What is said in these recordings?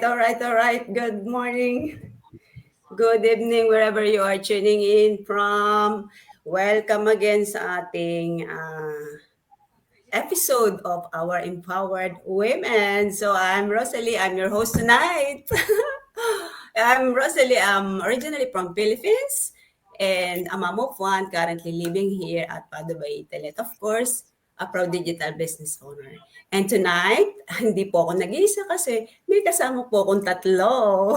all right. Good morning, good evening, wherever you are tuning in from. Welcome again sa ating episode of our Empowered Women. So I'm Rosalie, I'm your host tonight. I'm Rosalie, I'm originally from Philippines and a mom of one, currently living here at Padua, Italy. Of course, a proud digital business owner. And tonight, hindi po ako nag-iisa kasi may kasama po akong tatlo.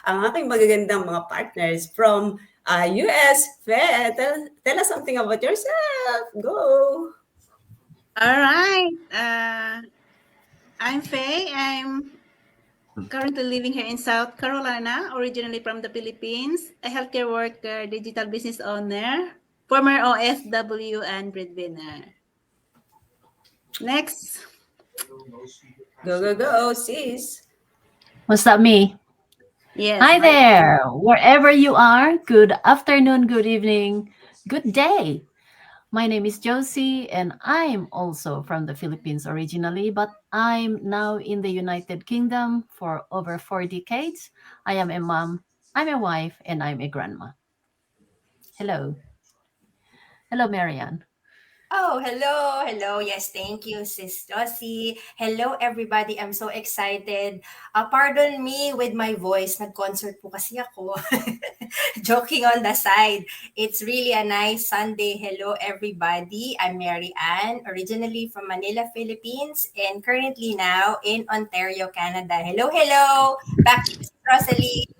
Ang aking magagandang mga partners from US. Fe, tell us something about yourself. Go! All right. I'm Faye. I'm currently living here in South Carolina, originally from the Philippines, a healthcare worker, digital business owner, former OFW, and breadwinner. Next. Go, sis. Was that me? Yes. Hi there, wherever you are. Good afternoon, good evening, good day. My name is Josie, and I'm also from the Philippines originally, but I'm now in the United Kingdom for over 4 decades. I am a mom, I'm a wife, and I'm a grandma. Hello. Hello, Marianne. Oh, hello. Hello. Yes, thank you, Sis Josie. Hello, everybody. I'm so excited. Pardon me with my voice. Nag-concert po kasi ako. Joking on the side. It's really a nice Sunday. Hello, everybody. I'm Mary Ann, originally from Manila, Philippines, and currently now in Ontario, Canada. Hello, hello. Back to Sis Rosalie.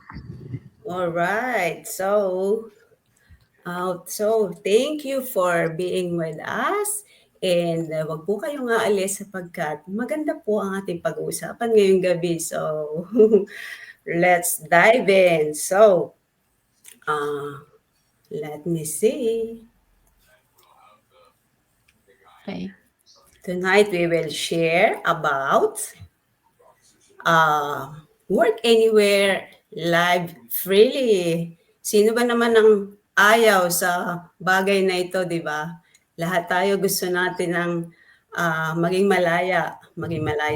All right. So thank you for being with us. And wag po kayong aalis sapagkat maganda po ang ating pag-uusapan ngayong gabi. So, let's dive in. So, let me see. Okay. Tonight we will share about work anywhere, live freely. Sino ba naman ang ayaw sa bagay na ito, di ba? Lahat tayo gusto natin ng maging malaya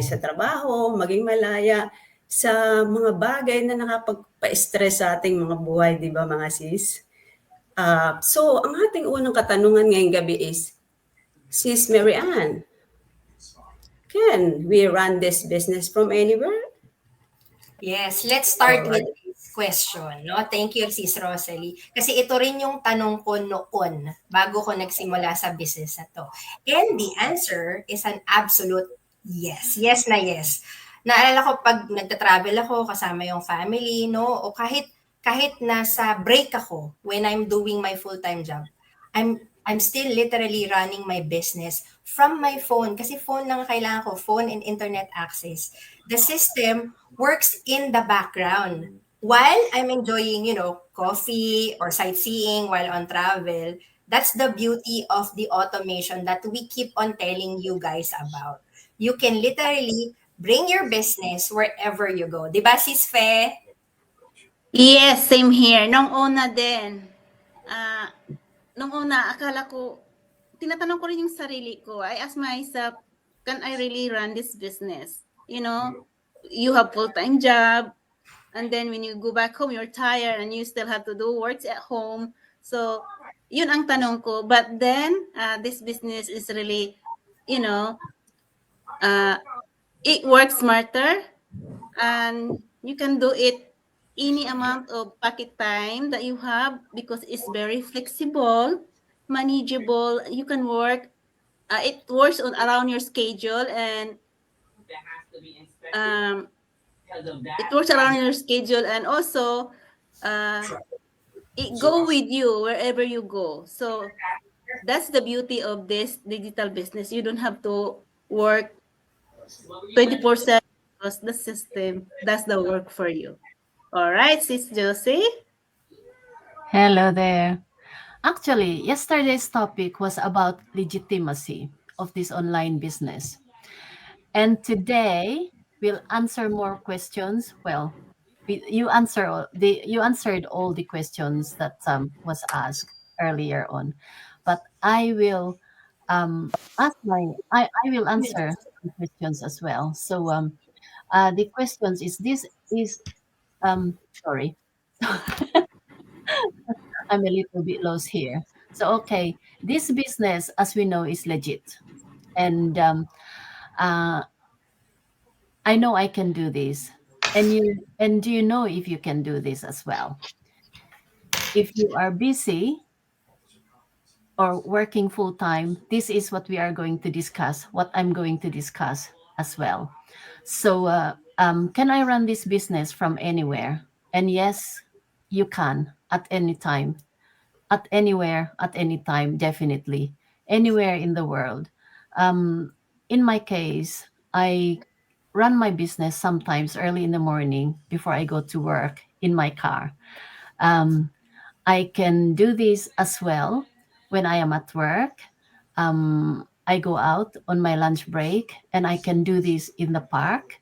sa trabaho, maging malaya sa mga bagay na nakapagpa-stress sa ating mga buhay, di ba mga sis? So, ang ating unang katanungan ngayong gabi is, Sis Mary Ann, can we run this business from anywhere? Yes, let's start with this question. No? Thank you, Sis Rosalie. Kasi ito rin yung tanong ko noon bago ko nagsimula sa business na to. And the answer is an absolute yes. Yes na yes. Naalala ko pag nagta-travel ako kasama yung family, no? O kahit nasa break ako when I'm doing my full-time job, I'm still literally running my business from my phone. Kasi phone lang ang kailangan ko, phone and internet access. The system works in the background while I'm enjoying, coffee or sightseeing while on travel. That's the beauty of the automation that we keep on telling you guys about. You can literally bring your business wherever you go. Diba, Sis Fe? Yes, same here. Nung una din. Nung una, akala ko, tinatanong ko rin yung sarili ko. I ask myself, can I really run this business? You have full-time job, and then when you go back home, you're tired and you still have to do works at home. So, yun ang tanong ko. But then, this business is really, it works smarter, and you can do it any amount of pocket time that you have because it's very flexible, manageable. You can work. It works around your schedule, and it works around your schedule, and also it go with you wherever you go. So that's the beauty of this digital business. You don't have to work 24/7 because the system does the work for you. All right, Sis Josie. Hello there. Actually, yesterday's topic was about legitimacy of this online business. And today we'll answer more questions. Well, you answered all the questions that was asked earlier on, but I will I will answer some questions as well. So The questions is this is sorry. I'm a little bit lost here. So okay, this business, as we know, is legit, and uh, I know I can do this. And do you know if you can do this as well? If you are busy or working full time, this is what we are going to discuss. What I'm going to discuss as well. So, can I run this business from anywhere? And yes, you can at any time, at anywhere, at any time, definitely, anywhere in the world. In my case, I run my business sometimes early in the morning before I go to work in my car. Um, I can do this as well when I am at work. I go out on my lunch break and I can do this in the park.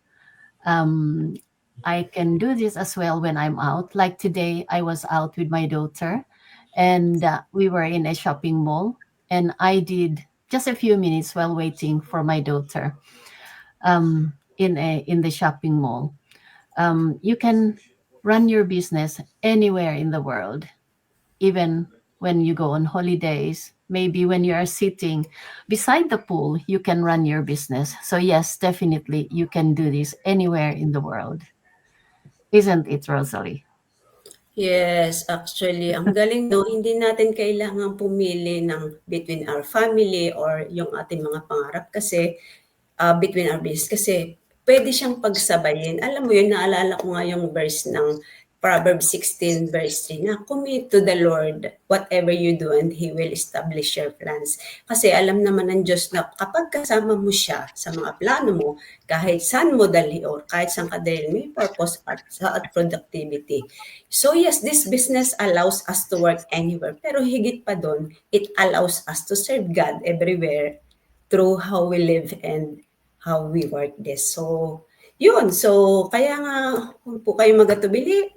Um, I can do this as well when I'm out. Like today, I was out with my daughter and we were in a shopping mall and I did just a few minutes while waiting for my daughter in the shopping mall. You can run your business anywhere in the world, even when you go on holidays. Maybe when you are sitting beside the pool, you can run your business. So, yes, definitely, you can do this anywhere in the world. Isn't it, Rosalie? Yes, actually, ang galing 'no, hindi natin kailangang pumili ng between our family or yung ating mga pangarap kasi, between our business kasi puwede siyang pagsabayin. Alam mo yun, naalala ko nga yung verse ng Proverbs 16 verse 3 na, "Commit to the Lord whatever you do and He will establish your plans." Kasi alam naman ng Diyos na kapag kasama mo siya sa mga plano mo, kahit saan mo dalhin or kahit saan ka dalhin, may purpose at productivity. So yes, this business allows us to work anywhere, pero higit pa dun, it allows us to serve God everywhere through how we live and how we work this. So, yun. So, kaya nga, kung po kayo magatubili,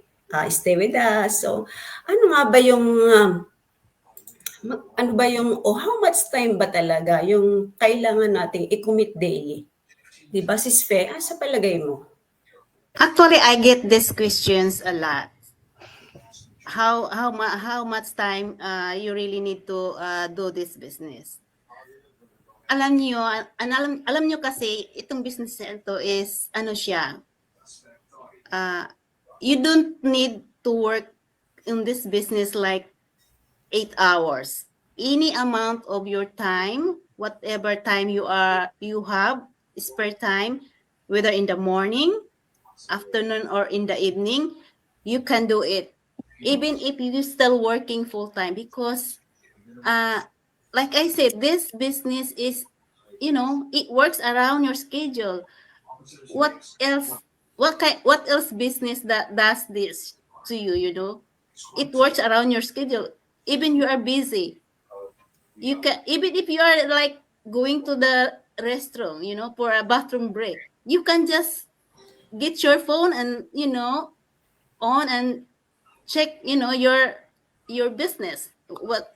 stay with us. So, ano nga ba yung, ano ba yung, o how much time ba talaga yung kailangan nating i-commit daily? Di ba, Sis Fe? Sa palagay mo? Actually, I get these questions a lot. How much time you really need to do this business? Alam niyo, alam niyo kasi itong business na ito is ano siya. You don't need to work in this business like 8 hours. Any amount of your time, whatever time you have spare time, whether in the morning, afternoon, or in the evening, you can do it. Even if you're still working full time, because like I said, this business is, it works around your schedule. What else? What else business that does this to you? It works around your schedule. Even you are busy, you can, even if you are like going to the restroom, for a bathroom break, you can just get your phone and on and check your business,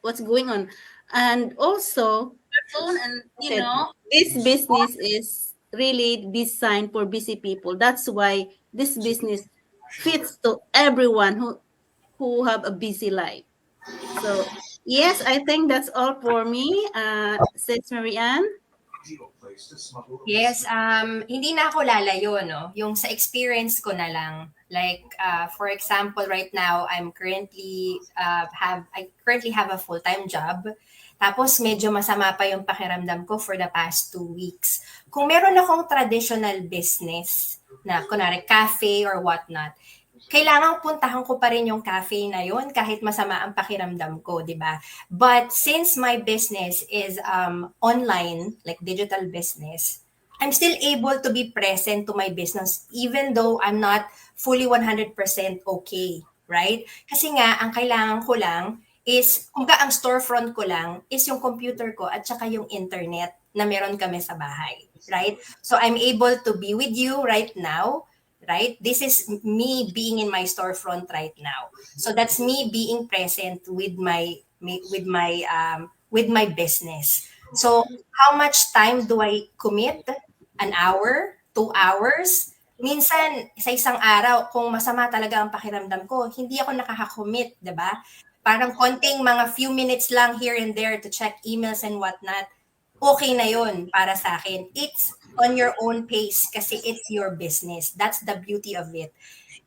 what's going on. And also phone and this business is really designed for busy people. That's why this business fits to everyone who have a busy life. So yes, I think that's all for me, says Marianne. Yes, hindi na ako lalayo, no? Yung sa experience ko na lang. Like, for example, right now, I currently have a full-time job. Tapos medyo masama pa yung pakiramdam ko for the past 2 weeks. Kung meron akong traditional business na kunwari cafe or whatnot, kailangang puntahan ko pa rin yung cafe na yun kahit masama ang pakiramdam ko, di ba? But since my business is online, like digital business, I'm still able to be present to my business even though I'm not fully 100% okay, right? Kasi nga, ang kailangan ko lang is, kumbaga ang storefront ko lang is yung computer ko at saka yung internet na meron kami sa bahay, right? So I'm able to be with you right now, right? This is me being in my storefront right now. So that's me being present with my business. So how much time do I commit? An hour, 2 hours? minsan sa isang araw, kung masama talaga ang pakiramdam ko, hindi ako nakaka-commit, 'di ba? Parang konting mga few minutes lang here and there to check emails and whatnot, okay na yun para sa akin. It's on your own pace kasi it's your business. That's the beauty of it.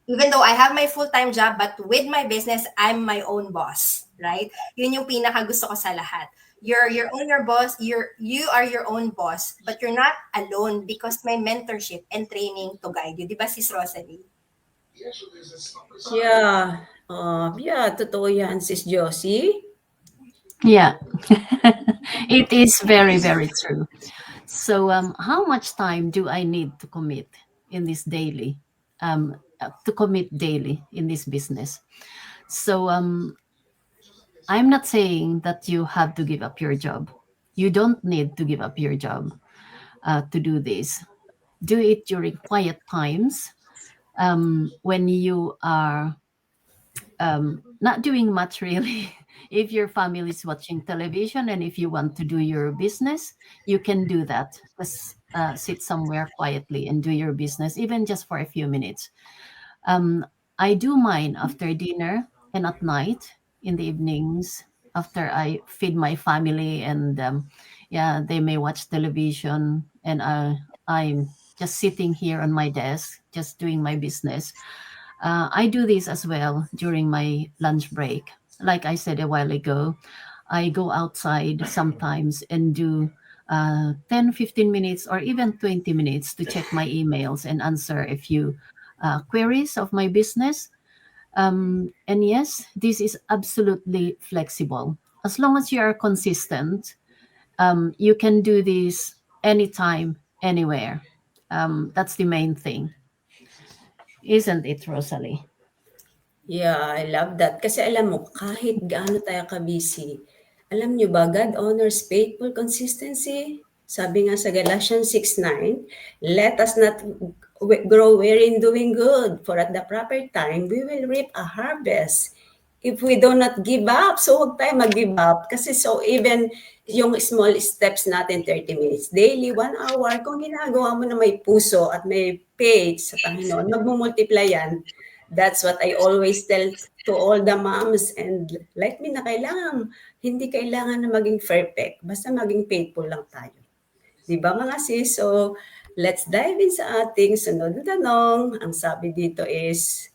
Even though I have my full-time job, but with my business, I'm my own boss, right? Yun yung pinaka gusto ko sa lahat. You're your own your boss, you are your own boss, but you're not alone because may mentorship and training to guide you. Di ba, Sis Rosalie? Yeah. Yeah, totoo yan, Sis Josie. Yeah, it is very, very true. So, how much time do I need to commit in this daily? To commit daily in this business. So, I'm not saying that you have to give up your job. You don't need to give up your job to do this. Do it during quiet times when you are not doing much really. If your family is watching television and if you want to do your business, you can do that. Just sit somewhere quietly and do your business, even just for a few minutes. I do mine after dinner and at night in the evenings after I feed my family and yeah, they may watch television and I'm just sitting here on my desk, just doing my business. I do this as well during my lunch break. Like I said a while ago, I go outside sometimes and do 10, 15 minutes or even 20 minutes to check my emails and answer a few queries of my business. And yes, this is absolutely flexible. As long as you are consistent, you can do this anytime, anywhere. That's the main thing. Isn't it, Rosalie? Yeah, I love that. Kasi alam mo, kahit gaano tayo ka-busy, alam nyo ba, God honors faithful consistency. Sabi nga sa Galatians 6:9, let us not grow weary in doing good, for at the proper time, we will reap a harvest. If we do not give up, so huwag tayo mag-give up. Kasi so even yung small steps natin, 30 minutes daily, 1 hour, kung ginagawa mo na may puso at may faith sa Panginoon, magmumultiply yan. That's what I always tell to all the moms and like me na hindi kailangan na maging perfect. Basta maging faithful lang tayo. Di ba mga sis? So, let's dive in sa ating sunod na tanong. Ang sabi dito is,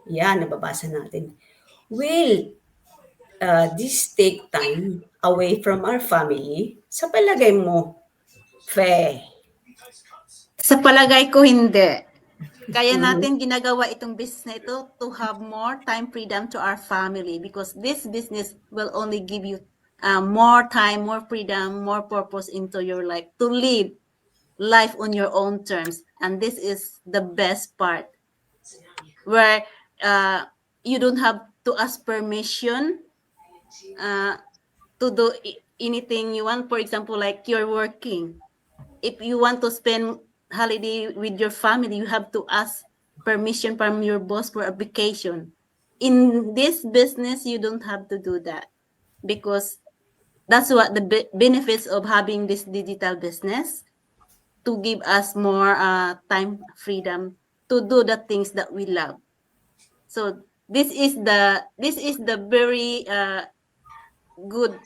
yan, nababasa natin. Will this take time away from our family? Sa palagay mo, Fe? Sa palagay ko, hindi. Kaya natin ginagawa itong business na ito to have more time freedom to our family because this business will only give you more time, more freedom, more purpose into your life to live life on your own terms. And this is the best part where you don't have to ask permission to do anything you want. For example, like you're working. If you want to spend holiday with your family, you have to ask permission from your boss for a vacation. In this business, you don't have to do that because that's what the benefits of having this digital business to give us more time freedom to do the things that we love. So this is the very good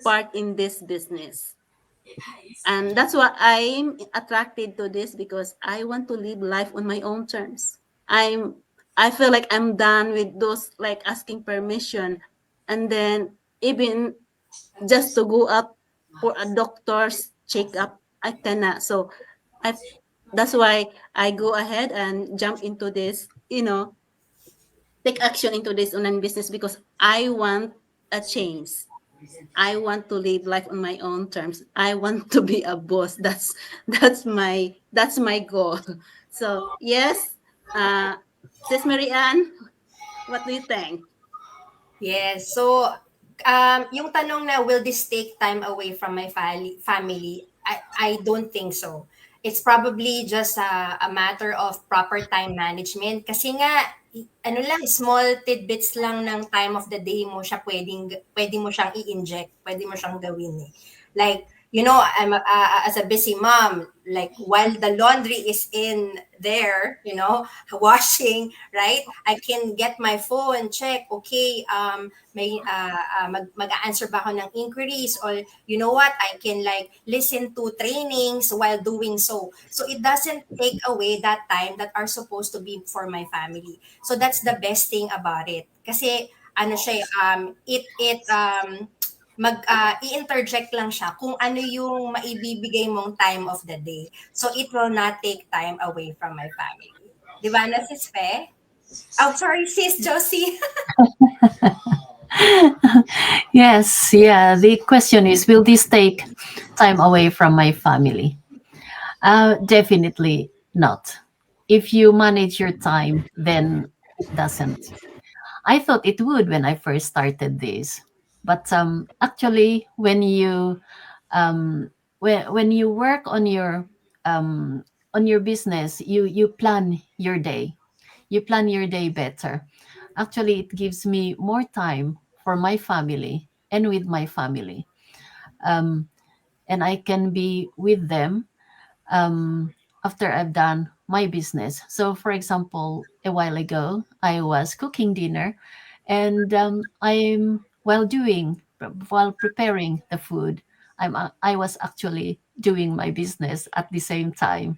part in this business. And that's why I'm attracted to this because I want to live life on my own terms. I feel like I'm done with those like asking permission and then even just to go up for a doctor's checkup, I cannot. So that's why I go ahead and jump into this, take action into this online business because I want a change. I want to live life on my own terms. I want to be a boss. That's my goal. So yes, Sis Marianne, what do you think? Yes. So, yung tanong na, will this take time away from my family? I don't think so. It's probably just a matter of proper time management. Kasi nga, ano lang, small tidbits lang ng time of the day mo siya pwede mo siyang i-inject, pwede mo siyang gawin eh. Like, I'm as a busy mom, like while the laundry is in there, washing, right? I can get my phone, check, okay, may mag-answer ba ako ng inquiries, or you know what, I can like listen to trainings while doing so. So it doesn't take away that time that are supposed to be for my family. So that's the best thing about it. Kasi ano siya, i-interject lang siya kung ano yung maibibigay mong time of the day. So it will not take time away from my family. Di ba na, Sis Fe? Oh, sorry, Sis Josie. Yes, yeah. The question is, will this take time away from my family? Definitely not. If you manage your time, then it doesn't. I thought it would when I first started this, but actually, when you work on your business, you plan your day. You plan your day better. Actually, it gives me more time for my family and with my family, and I can be with them after I've done my business. So, for example, a while ago, I was cooking dinner, and while preparing the food, I was actually doing my business at the same time.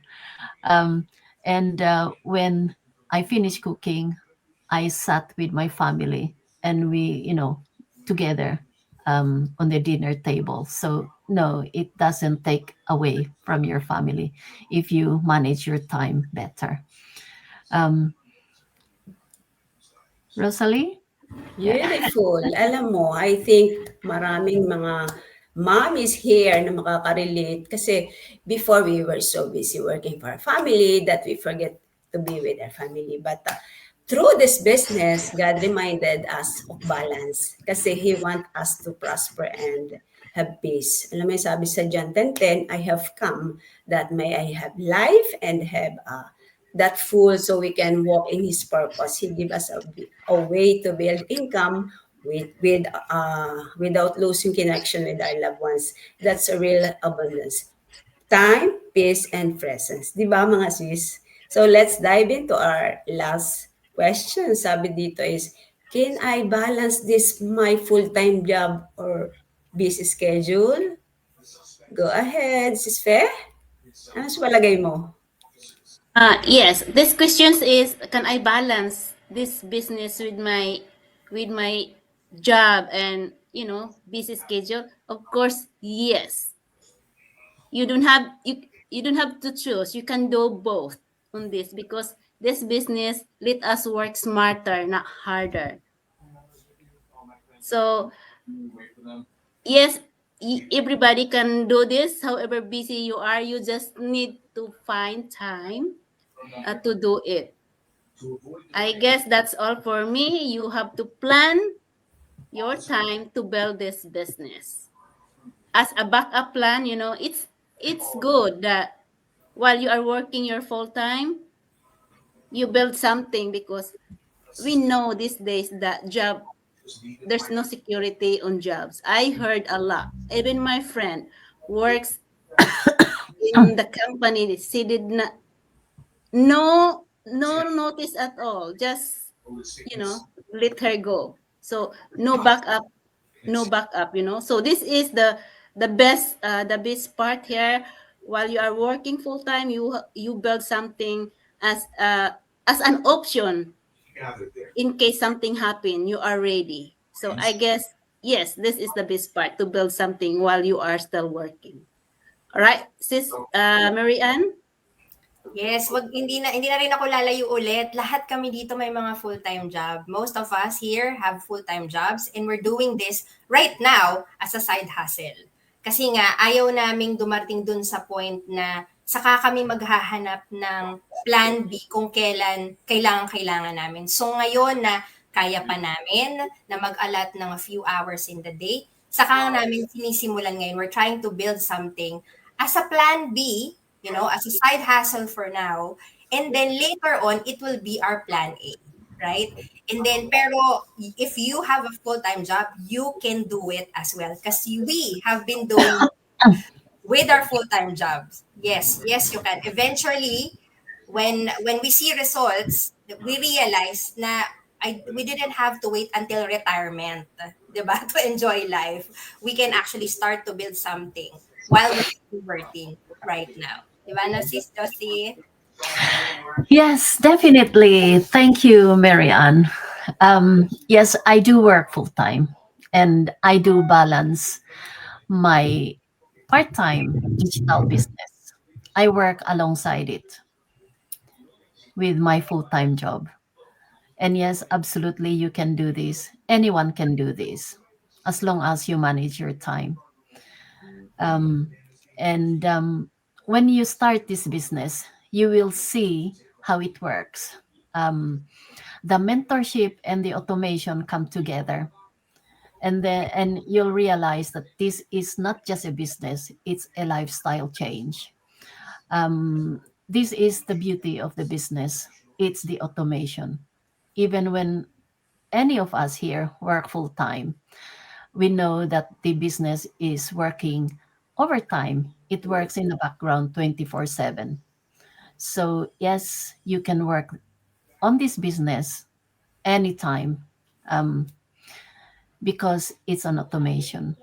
Um, and when I finished cooking, I sat with my family, and we, together on the dinner table. So, no, it doesn't take away from your family if you manage your time better. Rosalie? Beautiful. Alam mo, I think maraming mga mommies here na makaka-relate kasi before we were so busy working for our family that we forget to be with our family. But through this business, God reminded us of balance kasi He wants us to prosper and have peace. Alam mo yung sabi sa John 10:10, I have come that may I have life and have that full so we can walk in His purpose. He give us a way to build income without losing connection with our loved ones. That's a real abundance. Time, peace, and presence. Di ba mga sis? So let's dive into our last question. Sabi dito is, can I balance this my full-time job or busy schedule? Go ahead, sis Fe. Ano sa palagay mo? Yes, this question is, can I balance this business with my job and busy schedule? Of course, yes. You don't have to choose. You can do both on this because this business let us work smarter, not harder. So yes, everybody can do this. However busy you are, you just need to find time to do it. I guess that's all for me. You have to plan your time to build this business. As a backup plan, it's good that while you are working your full time, you build something because we know these days that there's no security on jobs. I heard a lot. Even my friend works in the company. She did not no notice at all. Just let her go. So no backup, So this is the best part here. While you are working full time, you build something as an option in case something happen. You are ready. So I guess yes, this is the best part, to build something while you are still working. All right, sis Mary Ann. Yes, hindi na rin ako lalayo ulit. Lahat kami dito may mga full-time job. Most of us here have full-time jobs and we're doing this right now as a side hustle. Kasi nga, ayaw naming dumating dun sa point na saka kami maghahanap ng plan B kung kailan kailangan namin. So ngayon na kaya pa namin na mag-allot ng a few hours in the day, saka namin sinisimulan ngayon. We're trying to build something as a plan B, as a side hustle for now. And then later on, it will be our plan A, right? And then, pero if you have a full-time job, you can do it as well. Kasi we have been doing with our full-time jobs. Yes, yes, you can. Eventually, when we see results, we realize na we didn't have to wait until retirement, 'di ba, to enjoy life. We can actually start to build something while we're still working right now. 'Di ba, no, Sis Josie? Yes, definitely. Thank you, Marianne. Yes, I do work full time and I do balance my part time digital business. I work alongside it with my full time job. And yes, absolutely, you can do this. Anyone can do this as long as you manage your time. Um, and when you start this business, you will see how it works. The mentorship and the automation come together, and you'll realize that this is not just a business; it's a lifestyle change. This is the beauty of the business. It's the automation. Even when any of us here work full time, we know that the business is working overtime. It works in the background 24/7. So, yes, you can work on this business anytime um, because it's an automation,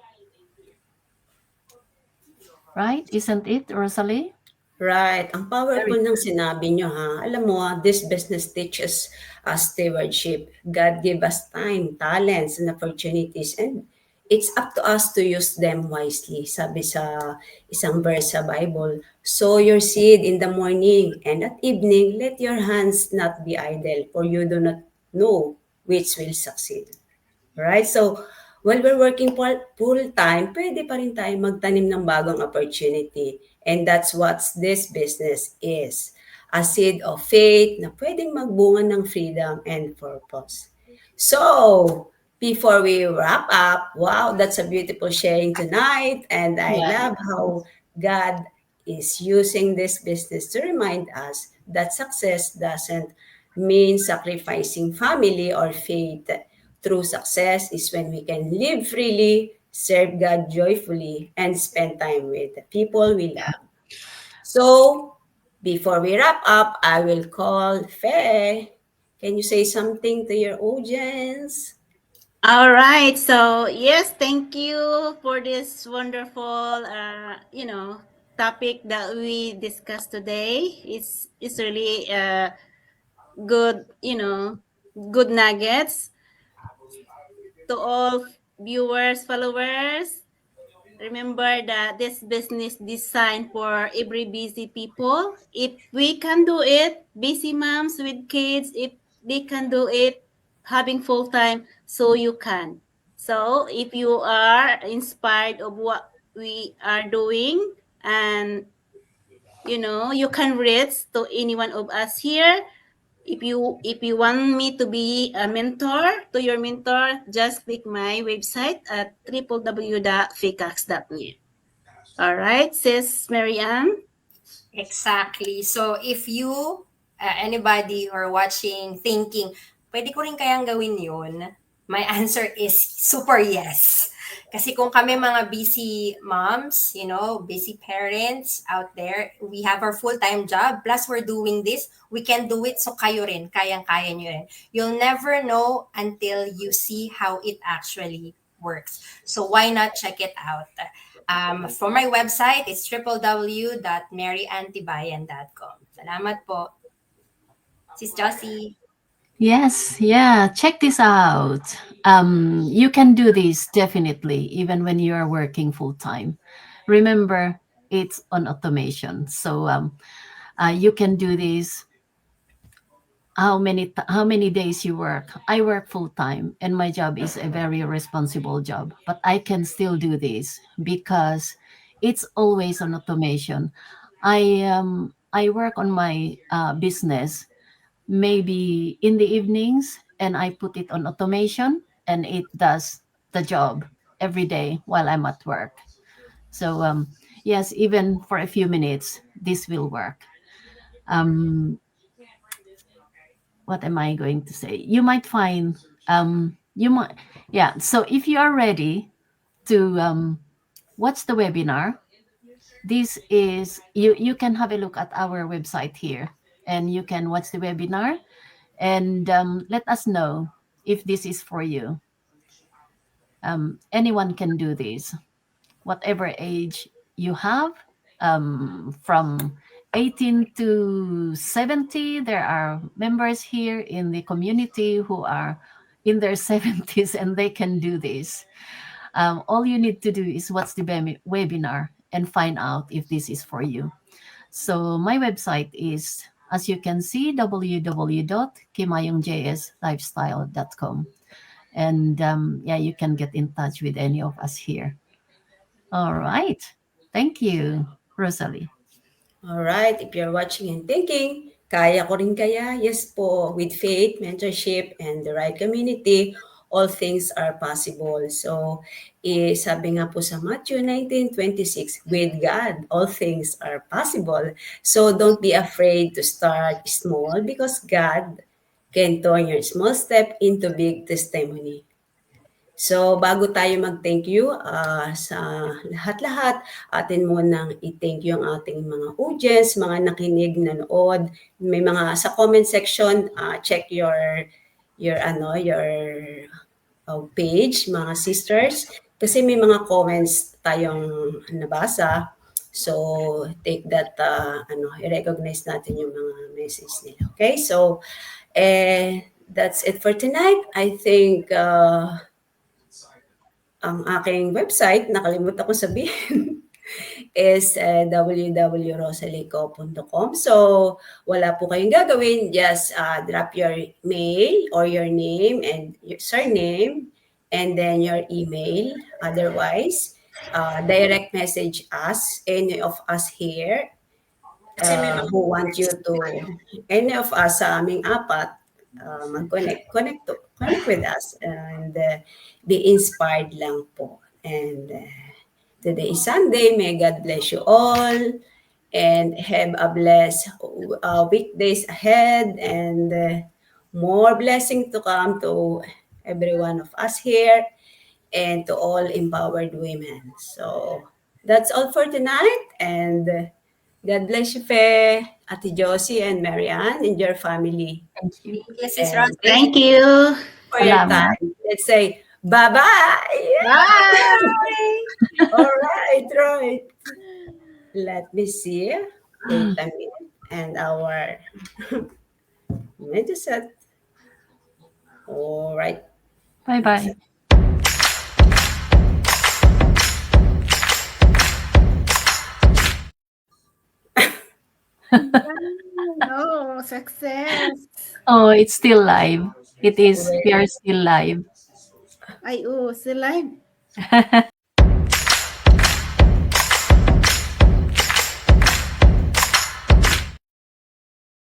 right? Isn't it, Rosalie? Right. Ang Very powerful ng sinabi nyo ha. Alam mo, this business teaches us stewardship. God gave us time, talents, and opportunities, and it's up to us to use them wisely. Sabi sa isang verse sa Bible, sow your seed in the morning, and at evening, let your hands not be idle, for you do not know which will succeed. Right? So, while we're working full-time, pwede pa rin tayo magtanim ng bagong opportunity. And that's what this business is. A seed of faith na pwedeng magbunga ng freedom and purpose. So, before we wrap up, wow, that's a beautiful sharing tonight. And I yeah. love how God is using this business to remind us that success doesn't mean sacrificing family or faith. True success is when we can live freely, serve God joyfully, and spend time with the people we love. So, before we wrap up, I will call Faye. Can you say something to your audience? All right. So yes, thank you for this wonderful, topic that we discussed today. It's really good, good nuggets to all viewers, followers. Remember that this business designed for every busy people. If we can do it, busy moms with kids, if they can do it, having full time, so you can. So if you are inspired of what we are doing, and you can reach to any one of us here. If you want me to be a mentor to your mentor, just click my website at www.ficax.net. All right, sis Marianne. Exactly. So if you, anybody or watching, thinking, pwede ko rin kayang gawin yun, my answer is super yes. Kasi kung kami mga busy moms, busy parents out there, we have our full-time job, plus we're doing this, we can do it, so kayo rin, kayang-kaya nyo rin. You'll never know until you see how it actually works. So why not check it out? For my website, it's www.maryantibayan.com. Salamat po. Sis Josie. Yes, yeah. Check this out. You can do this definitely, even when you are working full time. Remember, it's on automation, so you can do this. How many days you work? I work full time, and my job is a very responsible job. But I can still do this because it's always on automation. I work on my business maybe in the evenings, and I put it on automation, and it does the job every day while I'm at work. So yes, even for a few minutes, this will work. Um, what am I going to say? You might find you might yeah. So if you are ready to watch the webinar, this is you can have a look at our website here, and you can watch the webinar, and let us know if this is for you. Anyone can do this, whatever age you have, from 18 to 70. There are members here in the community who are in their 70s, and they can do this. All you need to do is watch the webinar and find out if this is for you. So my website is, as you can see, www.kimayongjslifestyle.com. And yeah, you can get in touch with any of us here. All right. Thank you, Rosalie. All right, if you're watching and thinking, kaya ko rin kaya? Yes po, with faith, mentorship, and the right community, all things are possible. So, sabi nga po sa Matthew 19:26, with God, all things are possible. So, don't be afraid to start small because God can turn your small step into big testimony. So, bago tayo mag-thank you sa lahat-lahat, atin munang i-thank you ang ating mga audience, mga nakinig, nanood. May mga sa comment section, check your page, mga sisters, kasi may mga comments tayong nabasa. So, take that, i-recognize natin yung mga message nila. Okay? So, that's it for tonight. I think, ang aking website, nakalimutan ko sabihin, is www.rosalieco.com. So, wala po kayong gagawin. Just drop your mail or your name and your surname and then your email. Otherwise, direct message us, any of us here, who want you to, any of us sa aming apat, connect with us and be inspired lang po. And today is Sunday. May God bless you all and have a blessed weekdays ahead and more blessing to come to every one of us here and to all empowered women. So that's all for tonight, and God bless you, Fe, Ate Josie, and Marianne, and your family. Thank you. Yes, Sis And Rosie. Thank you. for your Salamat. time. Let's say bye-bye. Bye! All right. Let me see. Wait a minute. And our medyo set. All right. Bye-bye. Oh, success. Oh, it's still live. It is. We are still live. Ay, oh, still live.